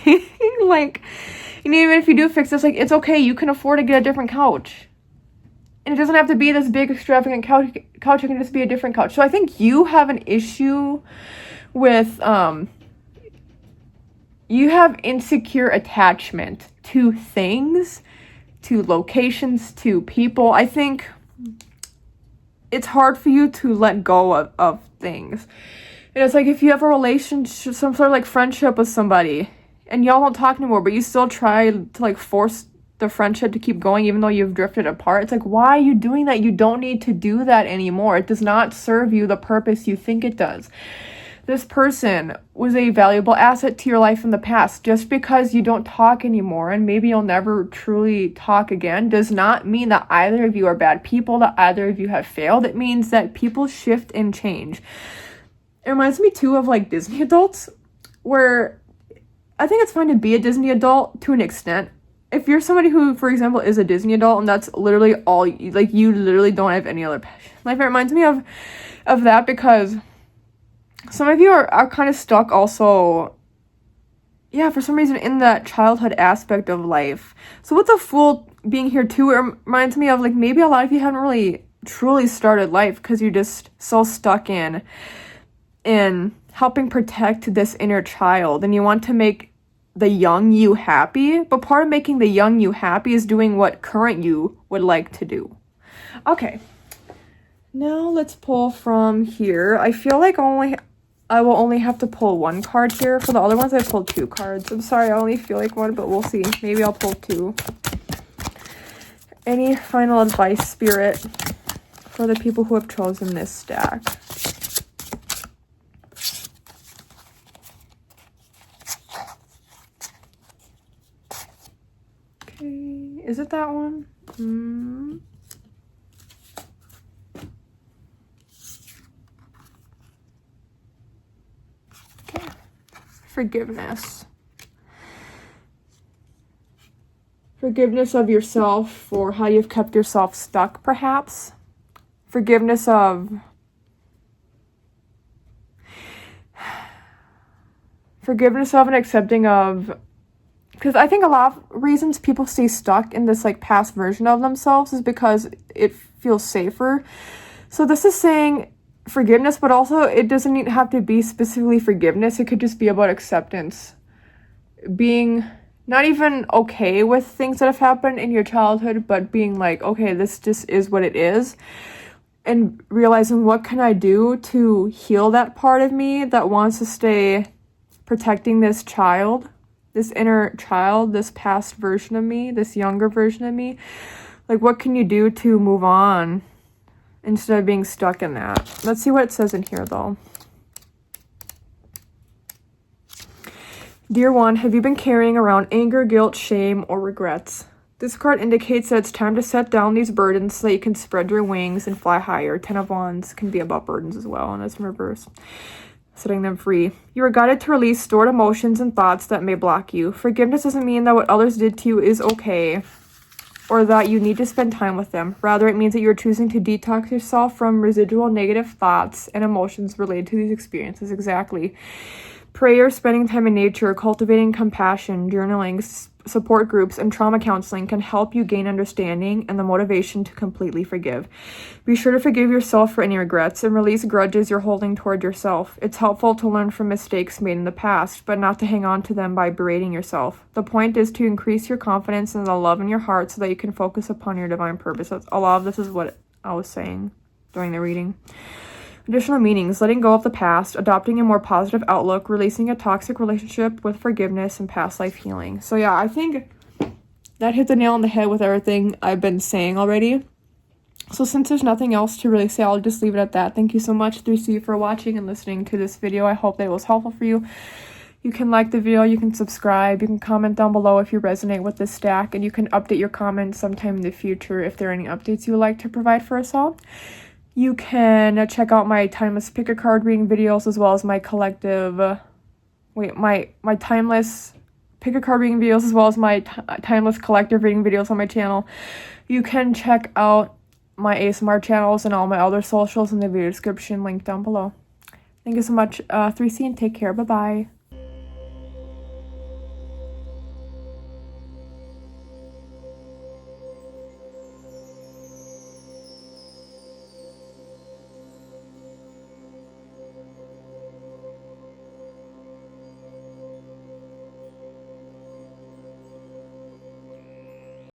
Like, and even if you do fix this, like, it's okay, you can afford to get a different couch. And it doesn't have to be this big extravagant couch, it can just be a different couch. So I think you have an issue with, you have insecure attachment to things, to locations, to people. I think it's hard for you to let go of things. And it's like if you have a relationship, some sort of like friendship with somebody, and y'all don't talk anymore, but you still try to like force the friendship to keep going even though you've drifted apart. It's like, why are you doing that? You don't need to do that anymore. It does not serve you the purpose you think it does. This person was a valuable asset to your life in the past. Just because you don't talk anymore and maybe you'll never truly talk again does not mean that either of you are bad people, that either of you have failed. It means that people shift and change. It reminds me too of like Disney adults, where I think it's fine to be a Disney adult to an extent. If you're somebody who, for example, is a Disney adult and that's literally all, like you literally don't have any other passion. Like it reminds me of that, because some of you are kind of stuck also, yeah, for some reason in that childhood aspect of life. So with the Fool being here too, it reminds me of like maybe a lot of you haven't really truly started life because you're just so stuck in helping protect this inner child, and you want to make the young you happy, but part of making the young you happy is doing what current you would like to do. Okay, now let's pull from here. I feel like I will only have to pull one card here. For the other ones, I pulled 2 cards. I'm sorry, I only feel like one, but we'll see. Maybe I'll pull 2. Any final advice, Spirit, for the people who have chosen this stack? Okay, is it that one? Forgiveness. Forgiveness of yourself for how you've kept yourself stuck, perhaps. Forgiveness of and accepting of, because I think a lot of reasons people stay stuck in this like past version of themselves is because it feels safer. So this is saying forgiveness, but also it doesn't have to be specifically forgiveness. It could just be about acceptance, being not even okay with things that have happened in your childhood, but being like, okay, this just is what it is, and realizing what can I do to heal that part of me that wants to stay protecting this child, this inner child, this past version of me, this younger version of me. Like, what can you do to move on instead of being stuck in that? Let's see what it says in here, though. Dear one, have you been carrying around anger, guilt, shame, or regrets? This card indicates that it's time to set down these burdens so that you can spread your wings and fly higher. 10 of Wands can be about burdens as well, and it's in reverse. Setting them free. You are guided to release stored emotions and thoughts that may block you. Forgiveness doesn't mean that what others did to you is okay, or that you need to spend time with them. Rather, it means that you are choosing to detox yourself from residual negative thoughts and emotions related to these experiences. Exactly. Prayer, spending time in nature, cultivating compassion, journaling, support groups, and trauma counseling can help you gain understanding and the motivation to completely forgive. Be sure to forgive yourself for any regrets and release grudges you're holding toward yourself. It's helpful to learn from mistakes made in the past, but not to hang on to them by berating yourself. The point is to increase your confidence and the love in your heart so that you can focus upon your divine purpose. A lot of this is what I was saying during the reading. Additional meanings: letting go of the past, adopting a more positive outlook, releasing a toxic relationship with forgiveness, and past life healing. So yeah, I think that hit the nail on the head with everything I've been saying already. So since there's nothing else to really say, I'll just leave it at that. Thank you so much, 3C, for watching and listening to this video. I hope that it was helpful for you. You can like the video, you can subscribe, you can comment down below if you resonate with this stack, and you can update your comments sometime in the future if there are any updates you would like to provide for us all. You can check out my timeless pick a card reading videos, as well as my collective, my timeless pick a card reading videos, as well as my timeless collective reading videos on my channel. You can check out my ASMR channels and all my other socials in the video description, linked down below. Thank you so much, 3C, and take care. Bye-bye.